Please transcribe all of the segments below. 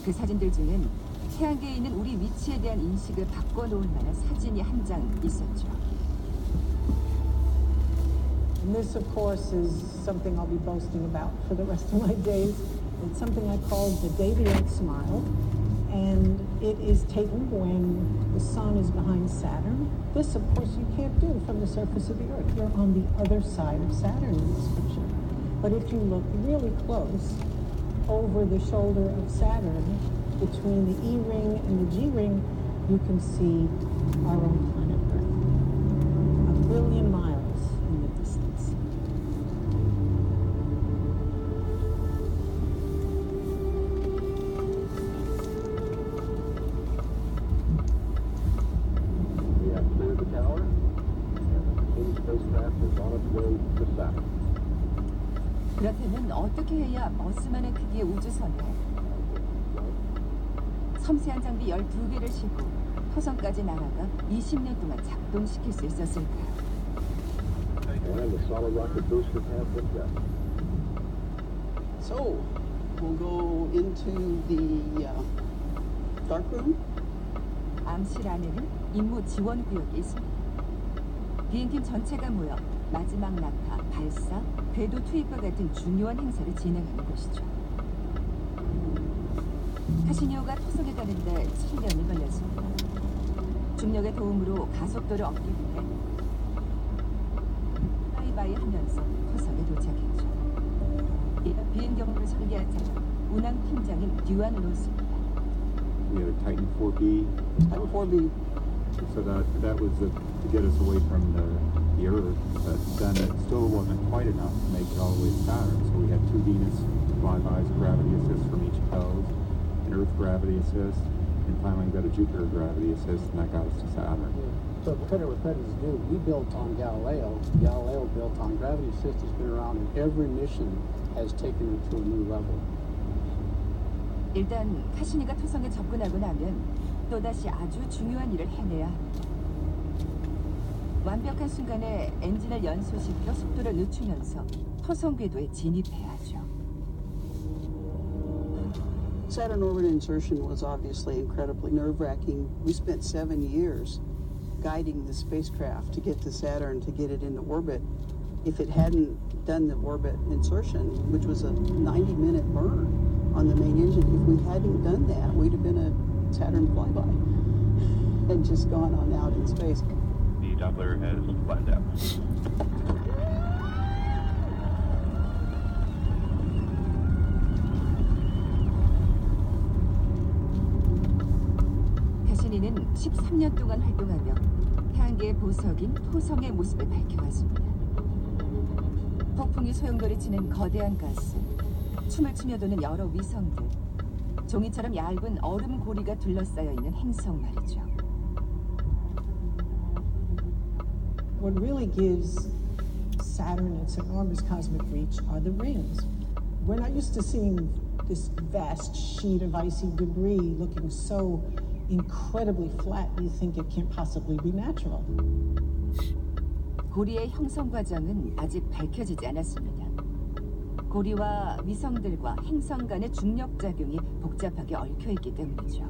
그 사진들 중엔 태양계에 있는 우리 위치에 대한 인식을 바꿔놓을 만한 사진이 한 장 있었죠. And this, of course, is something I'll be boasting about for the rest of my days. It's something I called the Day the Earth Smile, and it is taken when the sun is behind Saturn. This, of course, you can't do from the surface of the Earth. You're on the other side of Saturn in this picture. But if you look really close over the shoulder of Saturn, between the E ring and the G ring, you can see our own planet Earth. 1 billion miles in the distance. We have cleared the tower, and the King's spacecraft is on its way to Saturn. 그렇다면 어떻게 해야 머스만한 크기의 우주선에 섬세한 장비 12개를 싣고 토성까지 날아가 20년 동안 작동시킬 수 있었을까요? And the solid rocket boosters have been set. So, we'll go into the dark room. 암실 안에는 임무 지원 구역이 있습니다. 비행팀 전체가 모여 마지막 낙하, 발사, 궤도 투입과 같은 중요한 행사를 진행하는 곳이죠. 카시니오가 토성에 가는데 7년이 걸렸습니다. 중력의 도움으로 가속도를 얻기 위해 바이바이 하면서 토성에 도착했죠. 비행 경로를 설계한 사람, 운항 팀장인 듀안 로스입니다. We had a Titan 4B. Titan 4B. So that was to get us away from the Earth, but then it still wasn't quite enough to make it all the way to Saturn. So we had 2 Venus flybys, gravity assist from each pose, an Earth gravity assist, and finally got a Jupiter gravity assist, and that got us to Saturn. So credit where credit is due. We built on Galileo. Galileo built on gravity assist. Has been around, and every mission has taken it to a new level. 일단 카시니가 토성에 접근하고 나면 또다시 아주 중요한 일을 해내야 합니다. 완벽한 순간에 엔진을 연소시켜 속도를 늦추면서 토성 궤도에 진입해야 하죠. Saturn orbit insertion was obviously incredibly nerve-wracking. We spent 7 years guiding the spacecraft to get to Saturn, to get it into orbit. If it hadn't done the orbit insertion, which was a 90-minute burn on the main engine, if we hadn't done that, we'd have been a Saturn flyby and just gone on out in space. The Doppler has flattened out. 카시니는 13년 동안 활동하며 태양계의 보석인 토성의 모습을 밝혀왔습니다. 폭풍이 소용돌이치는 거대한 가스, 춤을 추며 도는 여러 위성들, 종이처럼 얇은 얼음 고리가 둘러싸여 있는 행성 말이죠. What really gives Saturn its enormous cosmic reach are the rings. We're not used to seeing this vast sheet of icy debris looking so incredibly flat. You think it can't possibly be natural. 고리의 형성 과정은 아직 밝혀지지 않았습니다. 고리와 위성들과 행성 간의 중력 작용이 복잡하게 얽혀 있기 때문이죠.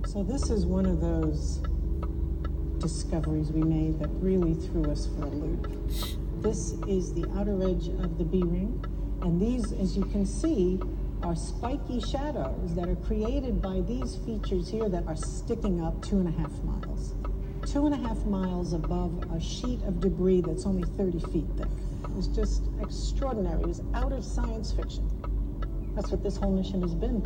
So this is one of those discoveries we made that really threw us for a loop. This is the outer edge of the B ring, and these, as you can see, are spiky shadows that are created by these features here that are sticking up 2.5 miles. 2.5 miles above a sheet of debris that's only 30 feet thick. It's just extraordinary. It's out of science fiction. That's what this whole mission has been.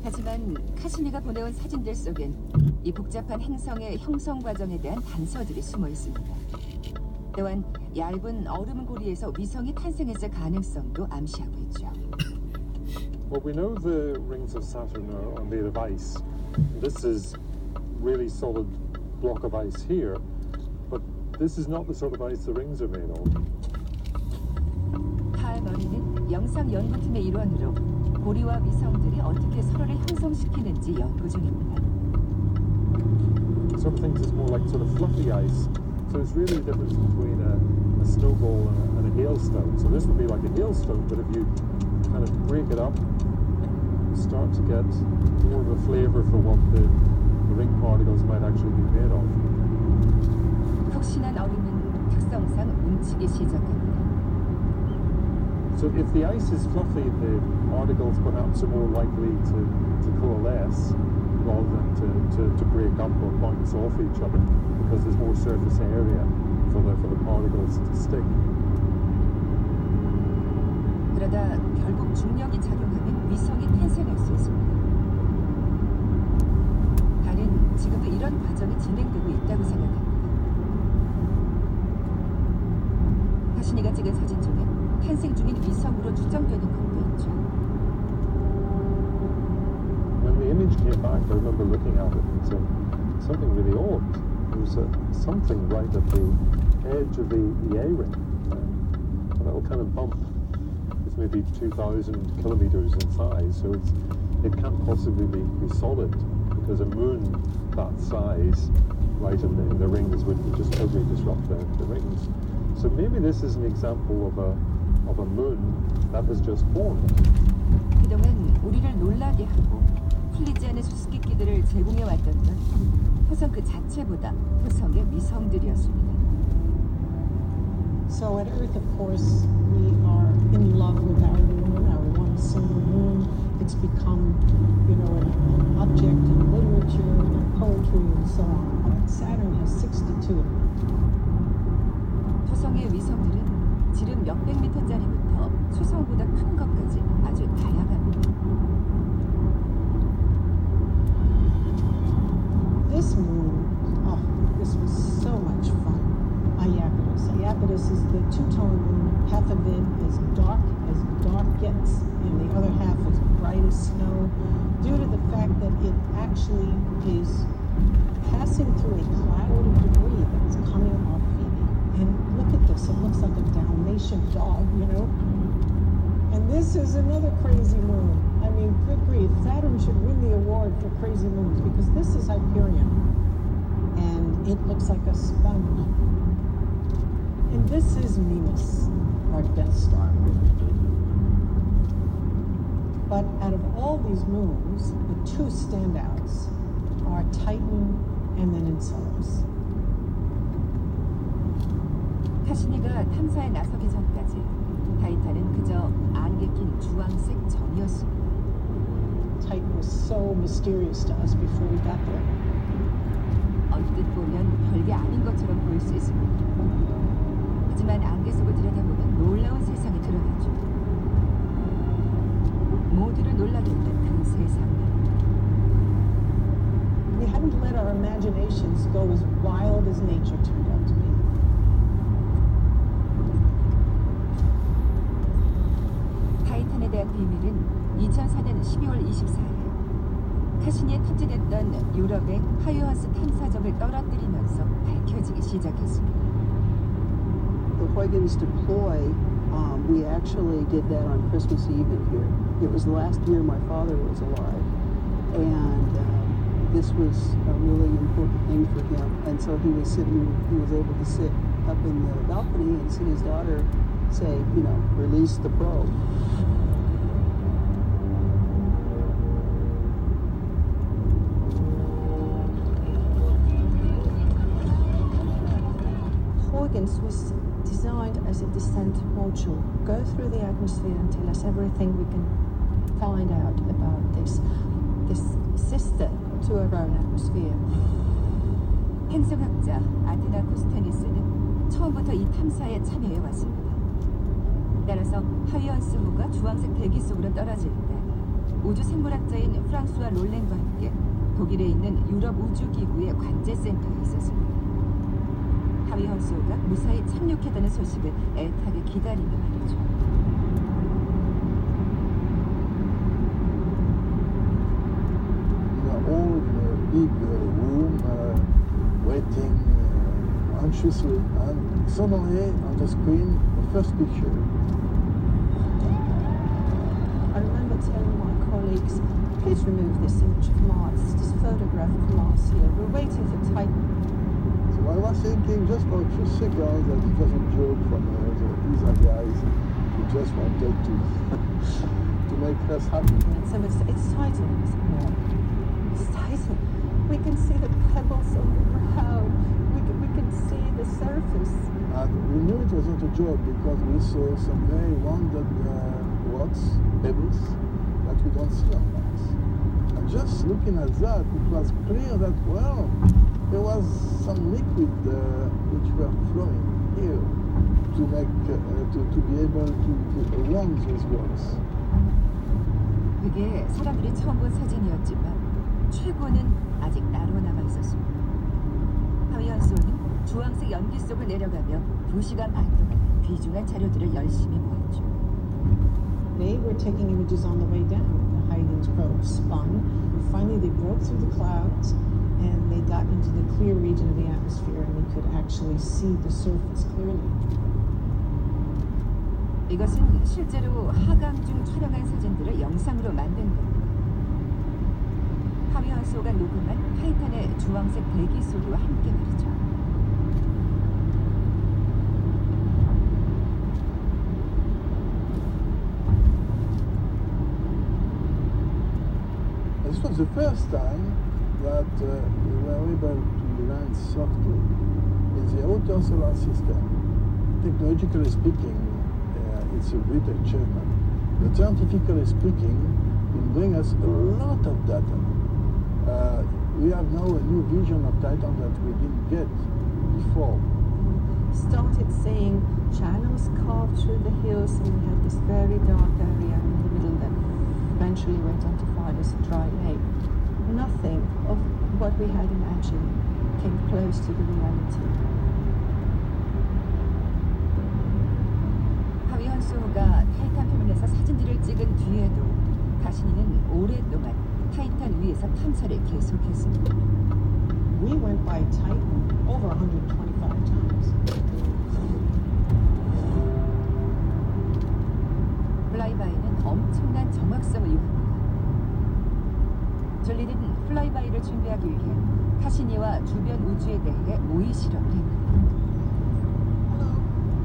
하지만 카시니가 보내온 사진들 속엔 이 복잡한 행성의 형성 과정에 대한 단서들이 숨어 있습니다. 또한 얇은 얼음 고리에서 위성이 탄생했을 가능성도 암시하고 있죠. Well, we know the rings of Saturn are made of ice. This is really solid block of ice here, but this is not the sort of ice the rings are made of. 칼 머리는 영상 연구팀의 일원으로 고리와 위성들이 어떻게 서로를 형성시키는지 연구 중입니다. sort of thinks it's more like sort of fluffy ice. So it's really the difference between a snowball and a hailstone. So this would be like a hailstone, but if you kind of break it up, you start to get more of a flavour for what the ring particles might actually be made of. 푹신한 얼음은 특성상 뭉치기 시작합니다. So if the ice is fluffy, the particles perhaps are more likely to coalesce rather than to break up or bounce off each other, because there's more surface area for the particles to stick. 그러다 결국 중력이 작용하면 위성이 탄생할 수 있습니다. 나는 지금도 이런 과정이 진행되고 있다고 생각합니다. 카시니가 찍은 사진 중에 탄생 중인 위성으로 추정되는 것도 있죠. When the image came back, I remember looking at it and saying, something really odd. There was something right at the edge of the A-ring. A little kind of bump. It's maybe 2,000 kilometers in size, so it can't possibly be solid, because a moon that size right in the rings would just totally disrupt the rings. So maybe this is an example of a moon that has just formed. 그동안 우리를 놀라게 하고 풀리지 않은 수수께끼들을 제공해 왔던 건 토성 그 자체보다 토성의 위성들이었습니다. So at Earth, of course, we are in love with our moon, our one single moon. It's become, an object in literature and poetry and so on. But Saturn has 62 of them. 토성의 위성들은 지름 몇백 미터짜리부터 수성보다 큰 것까지 아주 다양합니다. This moon, this was so much fun. Iapetus is the two-tone moon. Half of it is dark as dark gets, and the other half is bright as snow, due to the fact that it actually is passing through a cloud of debris that is coming off Phoebe. And look at this, it looks like a Dalmatian dog, And this is another crazy moon. I mean, good grief, Saturn should win the award for crazy moons, because this is Hyperion, and it looks like a sponge. And this is Mimas, our Death Star moon. But out of all these moons, the two standouts are Titan and then Enceladus. 카시니가 탐사에 나서기 전까지 타이탄은 그저 안개 낀 주황색 점이었습니다. Titan was so mysterious to us before we got there. 언뜻 보면 별게 아닌 것처럼 보일 수 있습니다. 하지만 안개 속을 들여다보면 놀라운 세상이 드러나죠. 모두를 놀라게 했던 그 세상. We hadn't let our imaginations go as wild as nature turned out to be. 타이탄에 대한 비밀은 2004년 12월 24일 카시니에 탑재됐던 유럽의 하이언스 탐사정을 떨어뜨리면서 밝혀지기 시작했습니다. The Huygens deploy, we actually did that on Christmas Eve in here. It was the last year my father was alive, and this was a really important thing for him. And so he was able to sit up in the balcony and see his daughter say, release the probe. Huygens was designed as a descent module. Go through the atmosphere and tell us everything we can find out about this sister to our own atmosphere. 행성학자 아테나 코스테니스는 처음부터 이 탐사에 참여해 왔습니다. 따라서 하이언스호가 주황색 대기 속으로 떨어질 때 우주 생물학자인 프랑스와 롤랭과 함께 독일에 있는 유럽 우주기구의 관제센터에 있었습니다. 하이언스호가 무사히 착륙했다는 소식을 애타게 기다리며 말이죠. All big room waiting anxiously, and suddenly on the screen the first picture. I remember telling my colleagues, please remove this image of Mars, this photograph of Mars here. We'll waiting for Titan. So I was thinking just for a few seconds that it was a joke from these other guys who just wanted to to make us happy. So it's Titan, isn't it? It's Titan. We can see the pebbles on the ground. We can see the surface. And we knew it wasn't a joke because we saw some very rounded rocks, pebbles, that we don't see on Mars. And just looking at that, it was clear that, well, there was some liquid which were flowing here to make to be able to around those rocks. 그게 사람들이 처음 본 사진이었지만 최고는 아직 따로 남아 있었습니다. 하위연수원은 주황색 연기 속을 내려가며 2시간 반 동안 귀중한 자료들을 열심히 모았죠. They were taking images on the way down. The Huygens probe spun, and finally they broke through the clouds, and they got into the clear region of the atmosphere, and they could actually see the surface clearly. 이것은 실제로 하강 중 촬영한 사진들을 영상으로 만든 겁니다. 하위연수호가 녹음한 타이탄의 주황색 대기 소리와 함께 말이죠. This was the first time that we were able to land softly in the outer solar system. Technologically speaking, it's a great achievement. But scientifically speaking, it brings us a lot of data. We have now a new vision of Titan that we didn't get before. Started seeing channels carved through the hills, and we had this very dark area in the middle that eventually we identified as a dry lake. Nothing of what we had imagined came close to the reality. 하위연수호가 타이탄 표면에서 사진들을 찍은 뒤에도 가시니는 오랫동안 타이탄 위에서 탐사를 계속했습니다. We went by Titan over 125 times. 플라이바이는 엄청난 정확성을 요합니다. 졸리는 플라이바이를 준비하기 위해 카시니와 주변 우주에 대해 모의 실험을 합니다.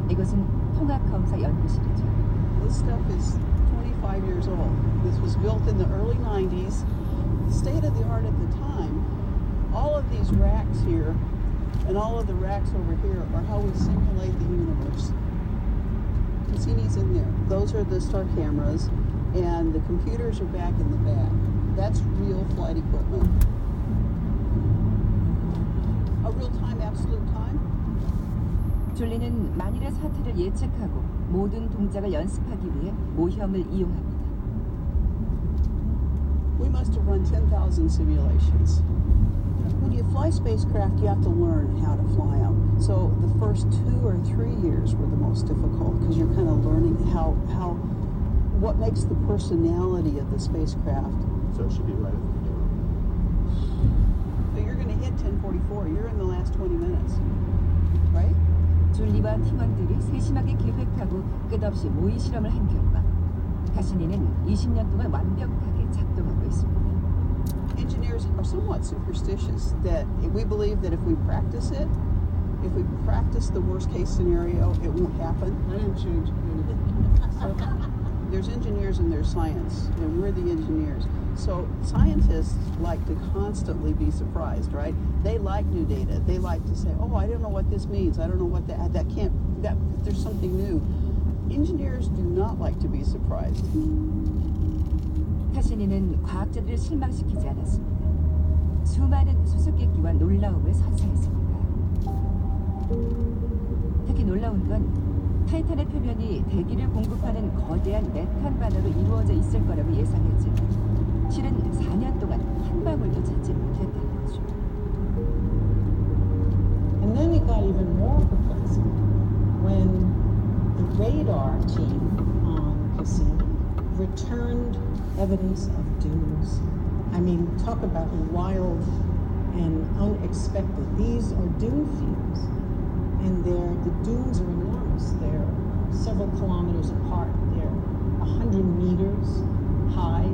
이것은 통합검사 연구실이죠. This stuff is 25 years old. This was built in the early 90s. State of the art at the time. All of these racks here and all of the racks over here are how we simulate the universe. Cassini's in there. Those are the star cameras, and the computers are back in the back. That's real flight equipment. A real-time, absolute time. 졸리는 만일의 사태를 예측하고 모든 동작을 연습하기 위해 모형을 이용합니다. We must have run 10,000 simulations. When you fly spacecraft, you have to learn how to fly them. So the first 2 or 3 years were the most difficult because you're kind of learning what makes the personality of the spacecraft. So it should be right at the beginning. So you're going to hit 1044. You're in the last 20 minutes, right? 졸리와 팀원들이 세심하게 계획하고 끝없이 모의 실험을 한 결과 가시니는 20년 동안 완벽하게 작동하고 있습니다. Engineers are somewhat superstitious that we believe that if we practice it, if we practice the worst case scenario, it won't happen. I didn't change anything. There's engineers and there's science, and we're the engineers. So scientists like to constantly be surprised, right? They like new data. They like to say, oh, I don't know what this means. I don't know what that there's something new. Engineers do not like to be surprised. 카시니는 과학자들을 실망시키지 않았습니다. 수많은 수수께끼와 놀라움을 선사했습니다. 특히 놀라운 건 타이탄의 표면이 대기를 공급하는 거대한 메탄 바다로 이루어져 있을 거라고 예상했지만 실은 4년 동안 한 방울도 찾지 못했다는 거죠. And then it got even more perplexing when the radar team on Cassini returned evidence of dunes. I mean, talk about wild and unexpected. These are dune fields, and the dunes are enormous. They're several kilometers apart. They're 100 meters high,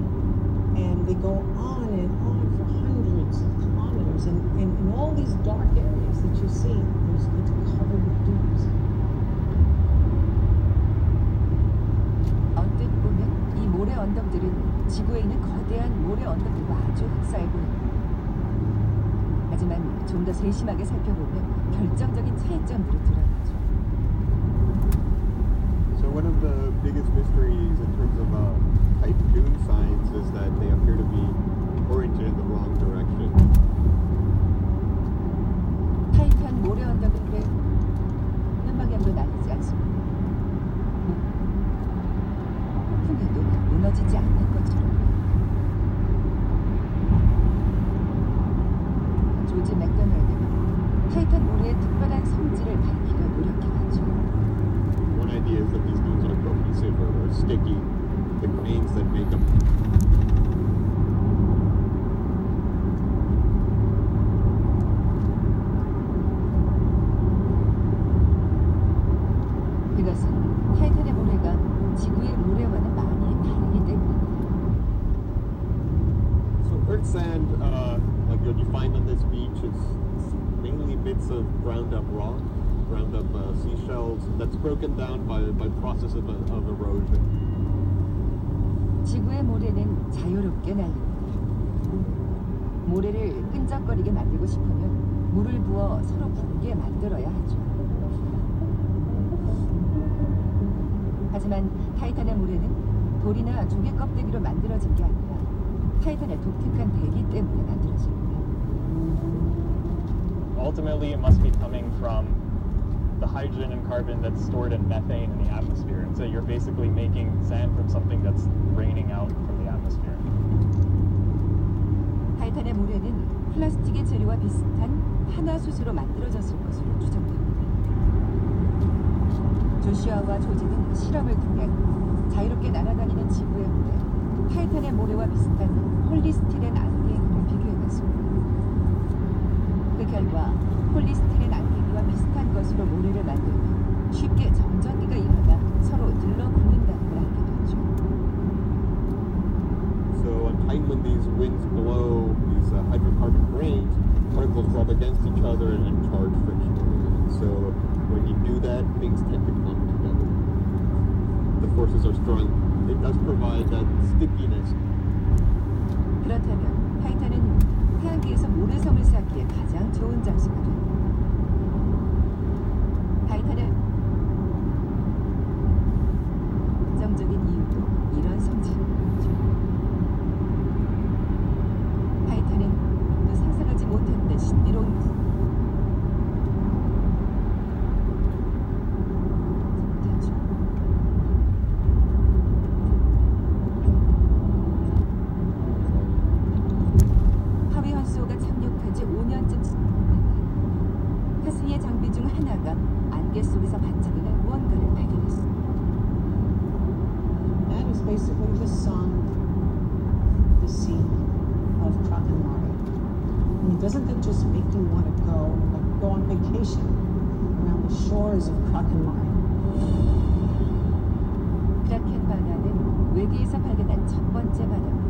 and they go on and on for hundreds of kilometers. dunes, and in all these dark areas that you see, it's covered with dunes. 언뜻 보면 이 모래 언덕들은 지구에 있는 거대한 모래 언덕들과 아주 흡사해 보입니다. 하지만 좀 더 세심하게 살펴보면 결정적인 차이점들이 드러나죠. So one of the biggest mysteries in terms of type dune signs is that they appear to be oriented in the wrong direction. 타이트한 모래 언덕은 왜 방향으로 날리지 않습니다. 풍에도 무너지지 않는 것처럼. 조지 맥도널드는 타이탄 모래의 특별한 성질을 밝히려 노력해왔죠. One idea is that these dunes are cohesive or sticky, the grains that make them. 그것은 타이탄의 모래가 지구의 모래와는 많이 다르기 때문입니다. So earth sand, like what you find on this beach, is mainly bits of ground up rock, ground up seashells that's broken down by process of erosion. 지구의 모래는 자유롭게 날립니다. 모래를 끈적거리게 만들고 싶으면 물을 부어 서로 붙게 만들어야 하죠. 하지만 타이탄의 모래는 돌이나 조개 껍데기로 만들어진 게 아니라 타이탄의 독특한 대기 때문에 만들어집니다. Ultimately, it must be coming from the hydrogen and carbon that's stored in methane in the atmosphere. And so you're basically making sand from something that's raining out from the atmosphere. 타이탄의 모래는 플라스틱의 재료와 비슷한 탄화수소로 만들어졌을 것으로 추정됩니다. 조슈아와 조지는 실험을 통해 자유롭게 날아다니는 지구의 모래, 타이탄의 모래와 비슷한 폴리스티렌 알갱이를 비교해봤습니다. 그 결과 폴리스티렌 알갱이와 비슷한 것으로 모래를 만들면 쉽게 정전기가 일어나 서로 들러붙는다는 걸 알게 됐죠. So on time when these winds blow these hydrocarbon grains, particles rub against each other and charge friction. So when you do that, things tend to come together. The forces are strong. It does provide that stickiness. 그렇다면 타이탄은 태양계에서 모래섬을 쌓기에 가장 좋은 장소가 됩니다. 타이탄의 긍정적인 이유도 이런 성질이죠. 타이탄은 또 상상하지 못했던 신비로운 하위 환수호가 착륙한 지 5년쯤 카스니의 장비 중 하나가 안개 속에서 반짝이는 무언가를 발견했습니다. That is basically the sun, the sea of Krakenmare. I mean, doesn't that just make you want to go on vacation around the shores of Krakenmare? 크라켄 바다는 외계에서 발견한 첫 번째 바다입니다.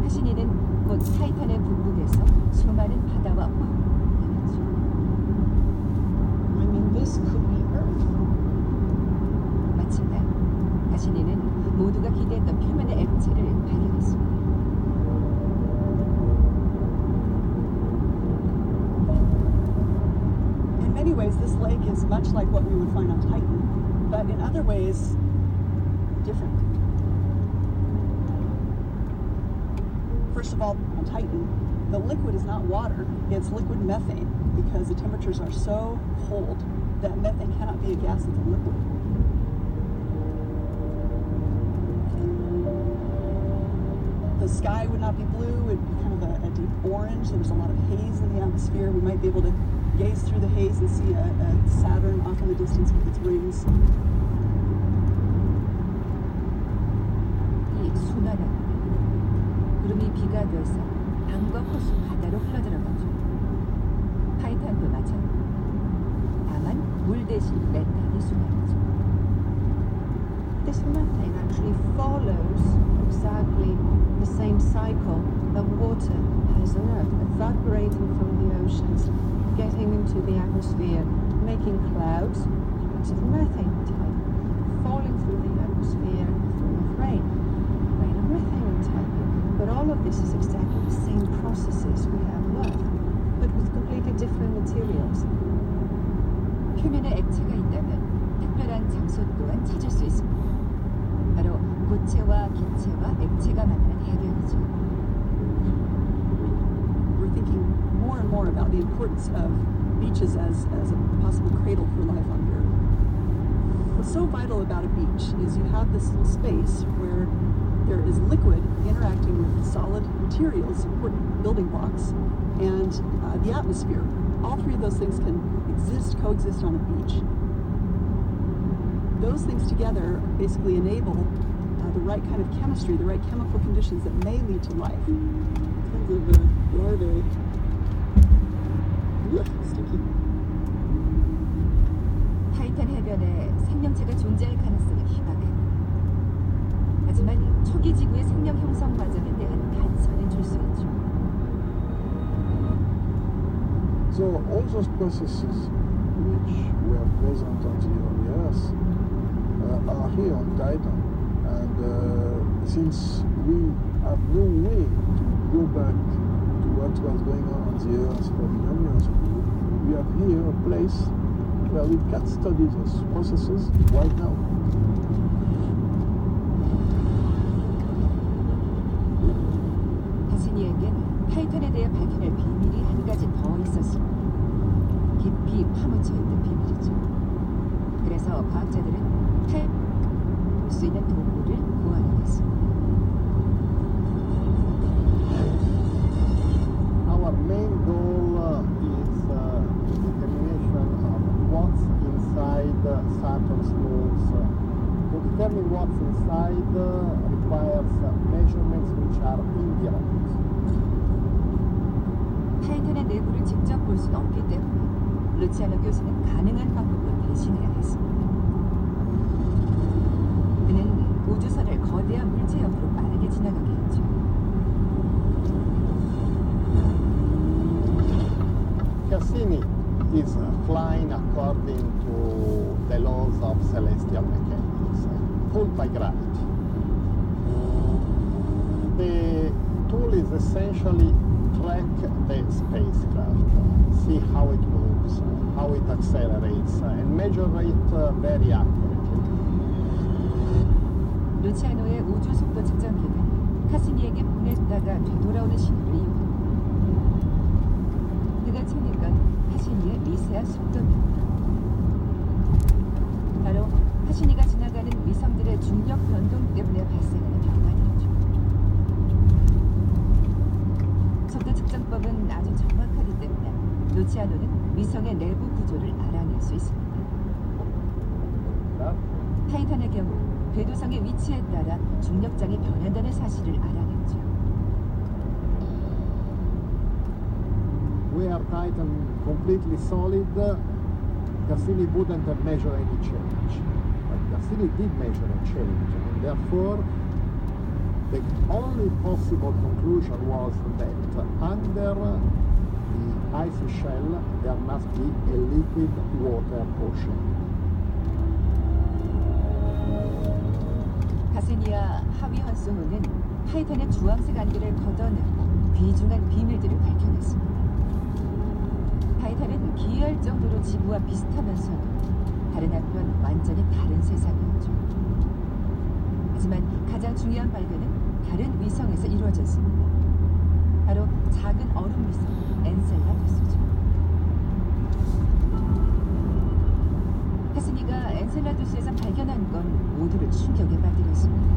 하시니는 곧 타이탄의 북극에서 수많은 바다와 호흡을 나갔죠. I mean, this could be Earth. 마침내 하시니는 모두가 기대했던 표면의 액체를 발견했습니다. In many ways, this lake is much like what we would find on Titan, but in other ways, different. First of all, on Titan, the liquid is not water, it's liquid methane, because the temperatures are so cold that methane cannot be a gas, it's a liquid. The sky would not be blue, it would be kind of a deep orange. There's a lot of haze in the atmosphere. We might be able to gaze through the haze and see a Saturn off in the distance with its rings. 이 순환은 구름이 비가 되어서 강과 호수 바다로 흘러들어가죠. 타이탄도 마찬가지. 다만 물 대신 메탄이 순환하죠. this methane actually follows exactly the same cycle that water has on Earth, evaporating from the oceans, getting into the atmosphere, making clouds of methane type, falling through the atmosphere in the form of rain of methane type. But all of this is exactly the same processes we have on Earth, but with completely different materials. 표면에 액체가 있다면 특별한 장소 또한 찾을 수 있습니다. 바로 고체와 기체와 액체가 만나는 해변이죠. We're thinking more and more about the importance of beaches as a possible cradle for life on Earth. What's so vital about a beach is you have this space where there is liquid interacting with solid materials, important building blocks, and the atmosphere. All three of those things can coexist on a beach. Those things together basically enable the right kind of chemistry, the right chemical conditions that may lead to life. Tons of larvae. Ugh, sticky. 타이탄 해변에 생명체가 존재할 가능성은 희박합니다. 하지만 초기 지구의 생명 형성 과정에 대한 단서는 줄 수 있죠. So all those processes which were present on the Earth are here on Titan, and since we have no way to go back to what was going on the Earth for millions of years, we have here a place where we can study those processes right now. 가시니에겐 타이탄에 대해 밝혀낼 비밀이 한 가지 더 있었습니다. 깊이 파묻혀있던 비밀이죠. 그래서 과학자들은 타이탄을 볼 수 있는 도구를 구하려했습니다. Our main goal is determination of what's inside Saturn's moons. To determine what's inside requires measurements which are indirect. 타이탄의 내부를 직접 볼 수는 없기 때문에 루치아노 교수는 가능한 방법으로 대신해야 했습니다. 그는 우주선을 거대한 물체 옆으로 빠르게 지나가게 했죠. Cassini is flying according to the laws of celestial mechanics, pulled by gravity. The tool is essentially track the spacecraft, see how it moves, how it accelerates, and measure it very accurately. 루치아노의 우주 속도 측정기는 카시니에게 보냈다가 되돌아오는 신호를 이용합니다. 그가 찾는 건 카시니의 미세한 속도입니다. 바로 카시니가 지나가는 위성들의 중력 변동 때문에 발생하는 변화이죠. 속도 측정법은 아주 정확하기 때문에 루치아노는 위성의 내부 구조를 알아낼 수 있습니다. 타이탄의 경우 궤도상의 위치에 따라 중력장이 변한다는 사실을 알아냈죠. Where Titan completely solid, Cassini wouldn't have measured any change. But Cassini did measure a change, and therefore the only possible conclusion was that under the icy shell there must be a liquid water ocean. 카시니아 하위 환수호는 타이탄의 주황색 안개를 걷어내고 귀중한 비밀들을 밝혀냈습니다. 타이탄은 기이할 정도로 지구와 비슷하면서도 다른 한편 완전히 다른 세상이었죠. 하지만 가장 중요한 발견은 다른 위성에서 이루어졌습니다. 바로 작은 얼음 위성 엔셀라두스죠. 카시니가 엔셀라두스에서 발견한 건 모두를 충격에 빠뜨렸습니다.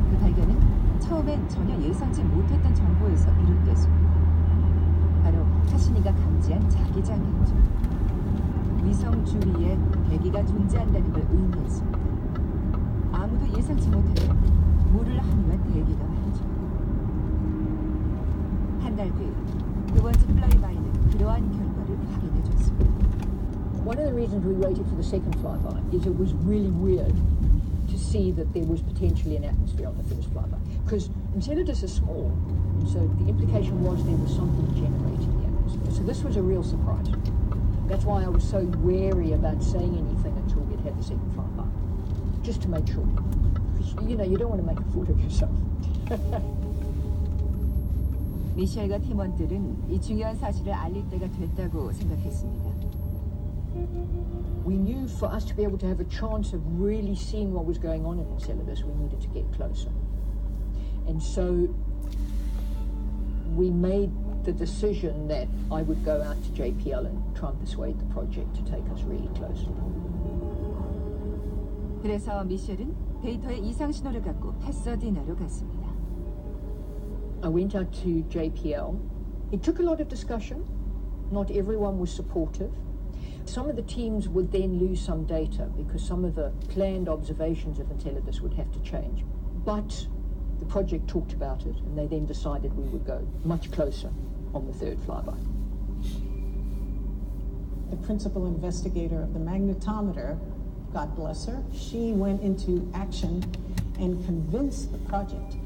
그 발견은 처음엔 전혀 예상치 못했던 정보에서 비롯됐습니다. 바로 카시니가 감지한 자기장이었죠. 위성 주위에 대기가 존재한다는 걸 의미했습니다. 아무도 예상치 못했던 물을 함유한 대기가 말이죠. 한 달 뒤 두 번째 플라이바이는 그러한 결과를 확인해줬습니다. One of the reasons we waited for the second flyby is it was really weird to see that there was potentially an atmosphere on the first flyby. Because Enceladus is small, and so the implication was there was something generating the atmosphere. So this was a real surprise. That's why I was so wary about saying anything until we'd had the second flyby, just to make sure. Because, you know, you don't want to make a fool of yourself. 미셸과 팀원들은 이 중요한 사실을 알릴 때가 됐다고 생각했습니다. We knew for us to be able to have a chance of really seeing what was going on in Enceladus, we needed to get closer. And so we made the decision that I would go out to JPL and try and persuade the project to take us really close. 그래서 미셸은 데이터의 이상 신호를 갖고 패서디나로 갔습니다. I went out to JPL. It took a lot of discussion. Not everyone was supportive. Some of the teams would then lose some data because some of the planned observations of Enceladus would have to change. But the project talked about it, and they then decided we would go much closer on the third flyby. The principal investigator of the magnetometer, God bless her, she went into action and convinced the project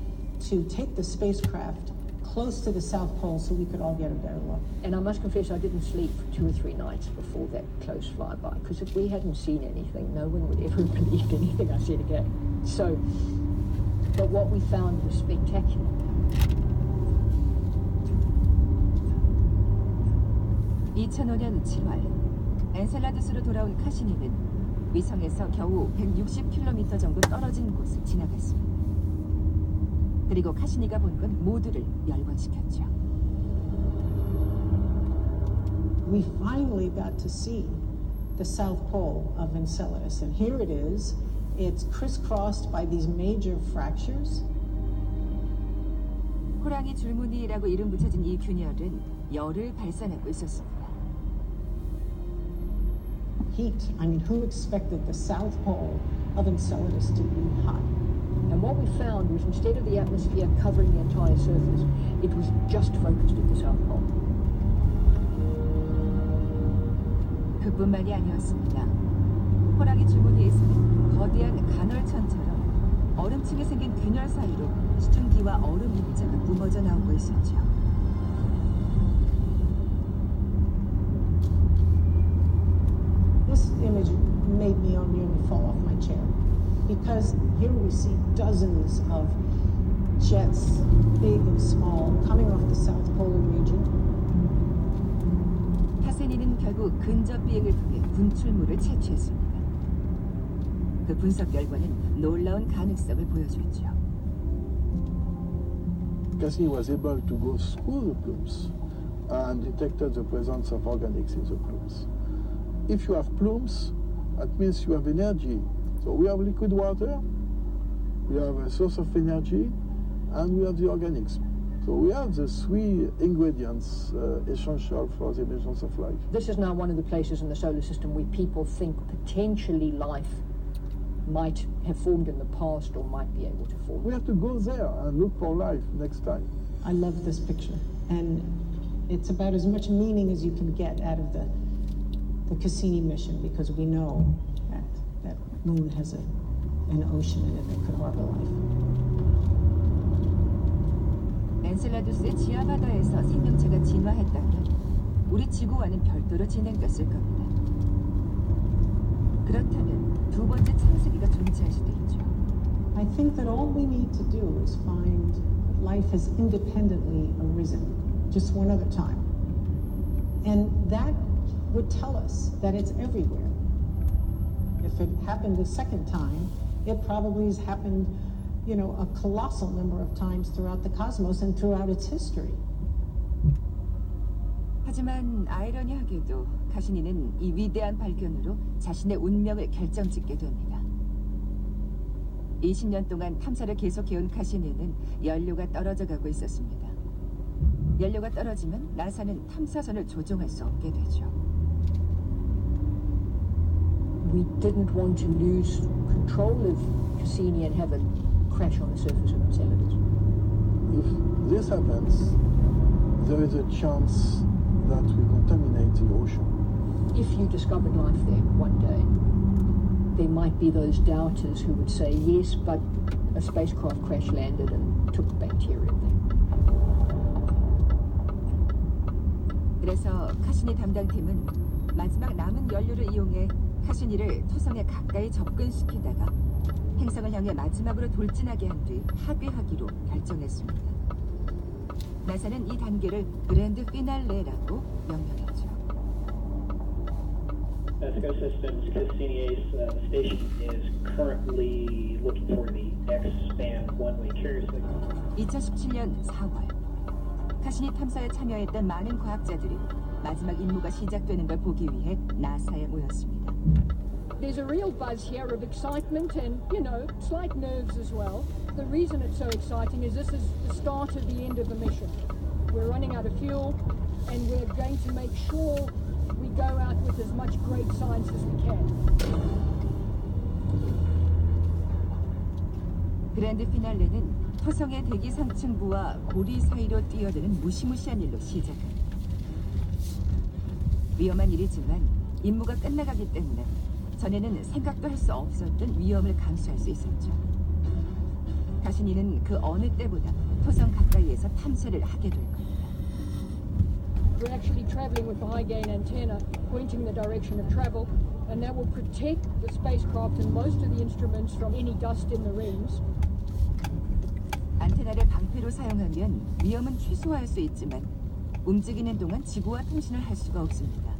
to take the spacecraft close to the South Pole so we could all get a better look. And I must confess I didn't sleep for 2 or 3 nights before that close flyby, because if we hadn't seen anything, no one would ever have believed anything I said again. So, but what we found was spectacular. (2005년 7월) 엔셀라두스로 돌아온 카시니는 위성에서 겨우 160km 정도 떨어진 곳을 지나갔습니다. 그리고 카시니가 본 건 모두를 열광시켰죠. We finally got to see the South Pole of Enceladus, and here it is. It's crisscrossed by these major fractures. 호랑이 줄무늬라고 이름 붙여진 이 균열은 열을 발산하고 있었습니다. Heat. I mean, who expected the South Pole of Enceladus to be hot? And what we found was instead of the atmosphere covering the entire surface, it was just focused at the South Pole. 그뿐만이 아니었습니다. 호랑이 줄무늬에서는 거대한 간헐천처럼 얼음층에 생긴 균열 사이로 수증기와 얼음 입자가 뿜어져 나오고 있었죠. This image made me nearly fall off my chair, because here we see dozens of jets, big and small, coming off the South Polar region. 카세니는 결국 근접 비행을 통해 분출물을 채취했습니다. 그 분석 결과는 놀라운 가능성을 보여줬죠. Cassini was able to go through the plumes and detected the presence of organics in the plumes. If you have plumes, that means you have energy. So we have liquid water, we have a source of energy, and we have the organics. So we have the 3 ingredients essential for the emergence of life. This is now one of the places in the solar system where people think potentially life might have formed in the past or might be able to form. We have to go there and look for life next time. I love this picture, and it's about as much meaning as you can get out of the Cassini mission, because we know that moon has an ocean in it that could harbor life. 엔셀라두스의 지하 바다에서 생명체가 진화했다면 우리 지구와는 별도로 진행됐을 겁니다. 그렇다면 두 번째 창세기가 존재할 수도 있죠. I think that all we need to do is find that life has independently arisen just one other time. And that would tell us that it's everywhere. If it happened a second time, it probably has happened, you know, a colossal number of times throughout the cosmos and throughout its history. 하지만 아이러니하게도 카시니는 이 위대한 발견으로 자신의 운명을 결정짓게 됩니다. 20년 동안 탐사를 계속해온 카시니는 연료가 떨어져 가고 있었습니다. 연료가 떨어지면 나사는 탐사선을 조종할 수 없게 되죠. We didn't want to lose control of Cassini and have it crash on the surface of Enceladus. If this happens, there is a chance that we contaminate the ocean. if you discovered life there one day, there might be those doubters who would say, yes, but a spacecraft crash landed and took the bacteria there. 그래서 카시니 담당팀은 마지막 남은 연료를 이용해 카시니를 토성에 가까이 접근시키다가 행성을 향해 마지막으로 돌진하게 한 뒤 합의하기로 결정했습니다. 나사는 이 단계를 그랜드 피날레라고 명명했죠. Systems Cassini station is currently looking for the X-band one-way carrier signal. 2017년 4월 카시니 탐사에 참여했던 많은 과학자들이 마지막 임무가 시작되는 걸 보기 위해 나사에 모였습니다. There's a real buzz here of excitement and, slight nerves as well. The reason it's so exciting is this is the start of the end of the mission. We're running out of fuel and we're going to make sure we go out with as much great science as we can. 그랜드 피날레는 토성의 대기 상층부와 고리 사이로 뛰어드는 무시무시한 일로 시작합니다. 위험한 일이지만 임무가 끝나가기 때문에 전에는 생각도 할 수 없었던 위험을 감수할 수 있었죠. 가신이는 그 어느 때보다 토성 가까이에서 탐사를 하게 될 겁니다. We're actually traveling with the high gain antenna pointing the direction of travel, and that will protect the spacecraft and most of the instruments from any dust in the rings. 안테나를 방패로 사용하면 위험은 최소화할 수 있지만 움직이는 동안 지구와 통신을 할 수가 없습니다.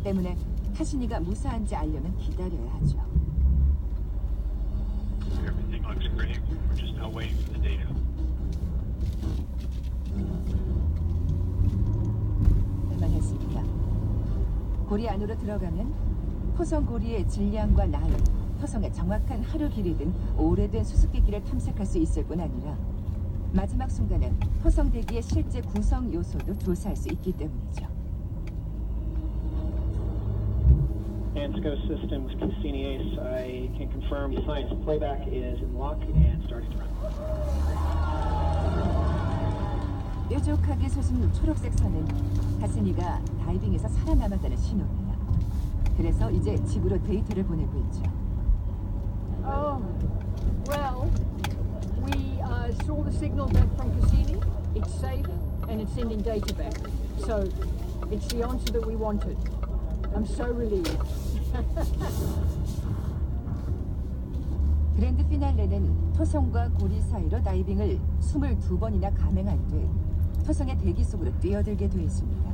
때문에 카시니가 무사한지 알려면 기다려야 하죠. Everything looks great. We're just now waiting for the data. 했습니다. 고리 안으로 들어가면 토성 고리의 질량과 나이, 토성의 정확한 하루 길이 등 오래된 수수께끼를 탐색할 수 있을 뿐 아니라 마지막 순간에 토성 대기의 실제 구성 요소도 조사할 수 있기 때문이죠. Ansco Systems Cassini Ace, I can confirm science playback is in lock and starting to run. 뾰족하게 솟은 초록색 선은 카시니가 다이빙에서 살아남았다는 신호입니다. 그래서 이제 지구로 데이터를 보내고 있죠. Oh, well, we saw the signal back from Cassini. It's safe and it's sending data back. So it's the answer that we wanted. I'm so relieved. 그랜드 피날레는 토성과 고리 사이로 다이빙을 22번이나 감행한 뒤 토성의 대기 속으로 뛰어들게 돼 있습니다.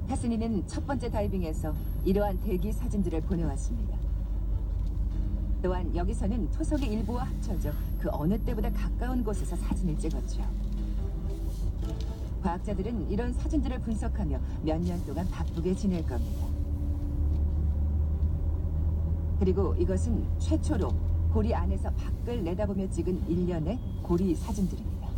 카시니는 첫 번째 다이빙에서 이러한 대기 사진들을 보내왔습니다. 또한 여기서는 토성의 일부와 합쳐져 그 어느 때보다 가까운 곳에서 사진을 찍었죠. 과학자들은 이런 사진들을 분석하며 몇 년 동안 바쁘게 지낼 겁니다. 그리고 이것은 최초로 고리 안에서 밖을 내다보며 찍은 일련의 고리 사진들입니다.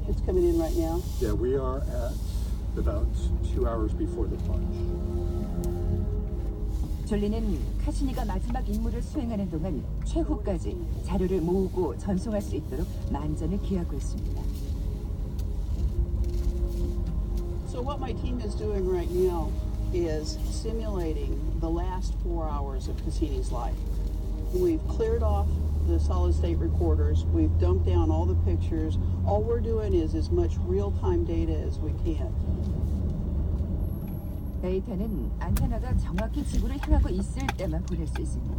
It's coming in right now. Yeah, we are at about 2 hours before the plunge. 졸리는 카시니가 마지막 임무를 수행하는 동안 최후까지 자료를 모으고 전송할 수 있도록 만전을 기하고 있습니다. So what my team is doing right now is simulating the last 4 hours of Cassini's life. We've cleared off the solid state recorders. We've dumped down all the pictures. All we're doing is as much real-time data as we can. 데이터는 안테나가 정확히 지구를 향하고 있을 때만 보낼 수 있습니다.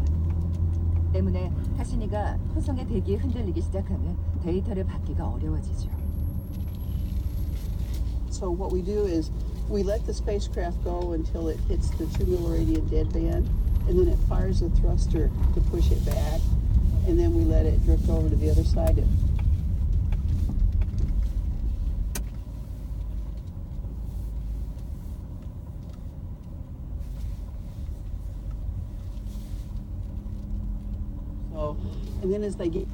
때문에 카시니가 토성의 대기에 흔들리기 시작하면 데이터를 받기가 어려워지죠. So what we do is we let the spacecraft go until it hits the 2 milliradian deadband, and then it fires a thruster to push it back, and then we let it drift over to the other side. So, and then as they get